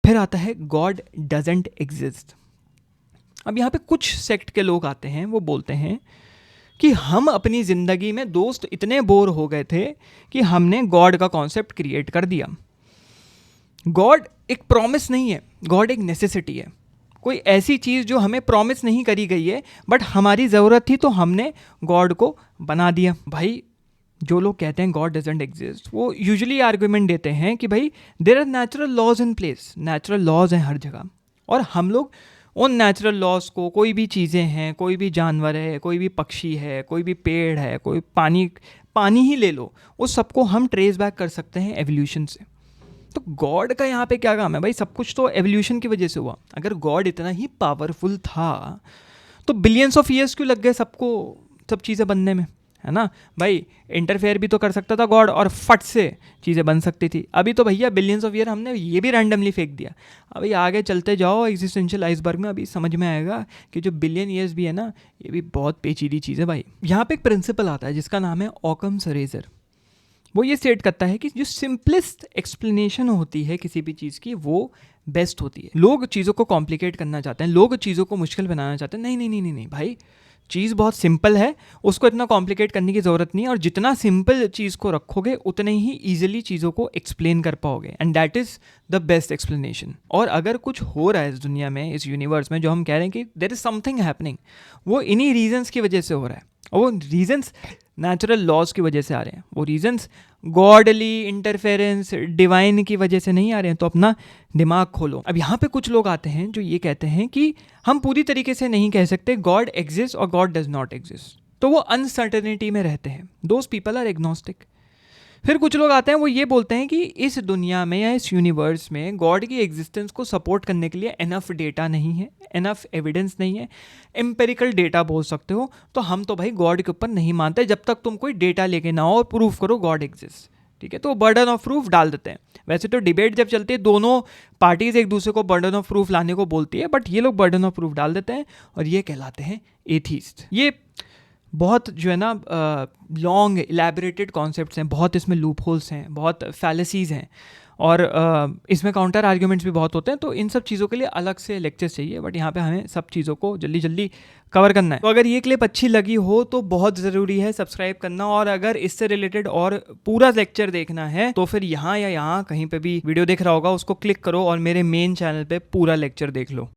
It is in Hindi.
फिर आता है गॉड डजंट एग्जिस्ट। अब यहाँ पे कुछ सेक्ट के लोग आते हैं, वो बोलते हैं कि हम अपनी ज़िंदगी में दोस्त इतने बोर हो गए थे कि हमने गॉड का कॉन्सेप्ट क्रिएट कर दिया। गॉड एक प्रॉमिस नहीं है, गॉड एक नेसेसिटी है, कोई ऐसी चीज़ जो हमें प्रॉमिस नहीं करी गई है बट हमारी ज़रूरत थी तो हमने गॉड को बना दिया। भाई जो लोग कहते हैं गॉड डजंट एग्जिस्ट, वो यूजुअली आर्गुमेंट देते हैं कि भाई there are natural laws in place, natural laws हैं हर जगह, और हम लोग उन नेचुरल लॉज को, कोई भी चीज़ें हैं, कोई भी जानवर है, कोई भी पक्षी है, कोई भी पेड़ है, कोई पानी ही ले लो, उस सबको हम ट्रेस बैक कर सकते हैं एवोल्यूशन से। तो गॉड का यहाँ पे क्या काम है भाई? सब कुछ तो एवोल्यूशन की वजह से हुआ। अगर गॉड इतना ही पावरफुल था तो बिलियंस ऑफ ईयर्स क्यों लग गए सबको सब चीज़ें बनने में, है ना भाई? इंटरफेयर भी तो कर सकता था गॉड और फट से चीज़ें बन सकती थी। अभी तो भैया बिलियंस ऑफ ईयर हमने ये भी रैंडमली फेंक दिया। अभी आगे चलते जाओ एग्जिस्टेंशियल आइसबर्ग में, अभी समझ में आएगा कि जो बिलियन ईयर्स भी है ना, ये भी बहुत पेचीदी चीज़ है भाई। यहाँ पे एक प्रिंसिपल आता है जिसका नाम है ऑकम्स रेजर। वो ये स्टेट करता है कि जो सिंपलेस्ट एक्सप्लेनेशन होती है किसी भी चीज़ की, वो बेस्ट होती है। लोग चीज़ों को कॉम्प्लिकेट करना चाहते हैं, लोग चीज़ों को मुश्किल बनाना चाहते हैं। नहीं नहीं नहीं नहीं नहीं भाई, चीज़ बहुत सिंपल है, उसको इतना कॉम्प्लिकेट करने की ज़रूरत नहीं है। और जितना सिंपल चीज़ को रखोगे उतने ही ईजिली चीज़ों को एक्सप्लेन कर पाओगे, and that is the best explanation. और अगर कुछ हो रहा है इस दुनिया में, इस यूनिवर्स में, जो हम कह रहे हैं कि देयर इज समथिंग हैपनिंग, वो इन्हीं रीजंस की वजह से हो रहा है। और वो रीजंस नेचुरल लॉज की वजह से आ रहे हैं, वो रीजंस गॉडली इंटरफेरेंस डिवाइन की वजह से नहीं आ रहे हैं। तो अपना दिमाग खोलो। अब यहाँ पे कुछ लोग आते हैं जो ये कहते हैं कि हम पूरी तरीके से नहीं कह सकते गॉड एग्जिस्ट और गॉड डज नॉट एग्जिस्ट, तो वो अनसर्टेनिटी में रहते हैं। Those people are agnostic. फिर कुछ लोग आते हैं, वो ये बोलते हैं कि इस दुनिया में या इस यूनिवर्स में गॉड की एग्जिस्टेंस को सपोर्ट करने के लिए एनफ डेटा नहीं है, एनफ एविडेंस नहीं है, एम्पेरिकल डेटा बोल सकते हो। तो हम तो भाई गॉड के ऊपर नहीं मानते जब तक तुम कोई डेटा लेके ना हो और प्रूफ करो गॉड एग्जिस्ट। ठीक है, तो बर्डन ऑफ प्रूफ डाल देते हैं। वैसे तो डिबेट जब चलती है, दोनों पार्टीज एक दूसरे को बर्डन ऑफ प्रूफ लाने को बोलती है, बट ये लोग बर्डन ऑफ प्रूफ डाल देते हैं और ये कहलाते हैं एथीस्ट। ये बहुत जो है ना लॉन्ग इलेबरेटेड कॉन्सेप्ट्स हैं, बहुत इसमें लूप होल्स हैं, बहुत फैलेसीज़ हैं, और इसमें काउंटर आर्ग्यूमेंट्स भी बहुत होते हैं। तो इन सब चीज़ों के लिए अलग से लेक्चर्स चाहिए, बट यहाँ पे हमें सब चीज़ों को जल्दी जल्दी कवर करना है। तो अगर ये क्लिप अच्छी लगी हो तो बहुत ज़रूरी है सब्सक्राइब करना, और अगर इससे रिलेटेड और पूरा लेक्चर देखना है तो फिर यहाँ या यहाँ कहीं पे भी वीडियो दिख रहा होगा, उसको क्लिक करो और मेरे मेन चैनल पे पूरा लेक्चर देख लो।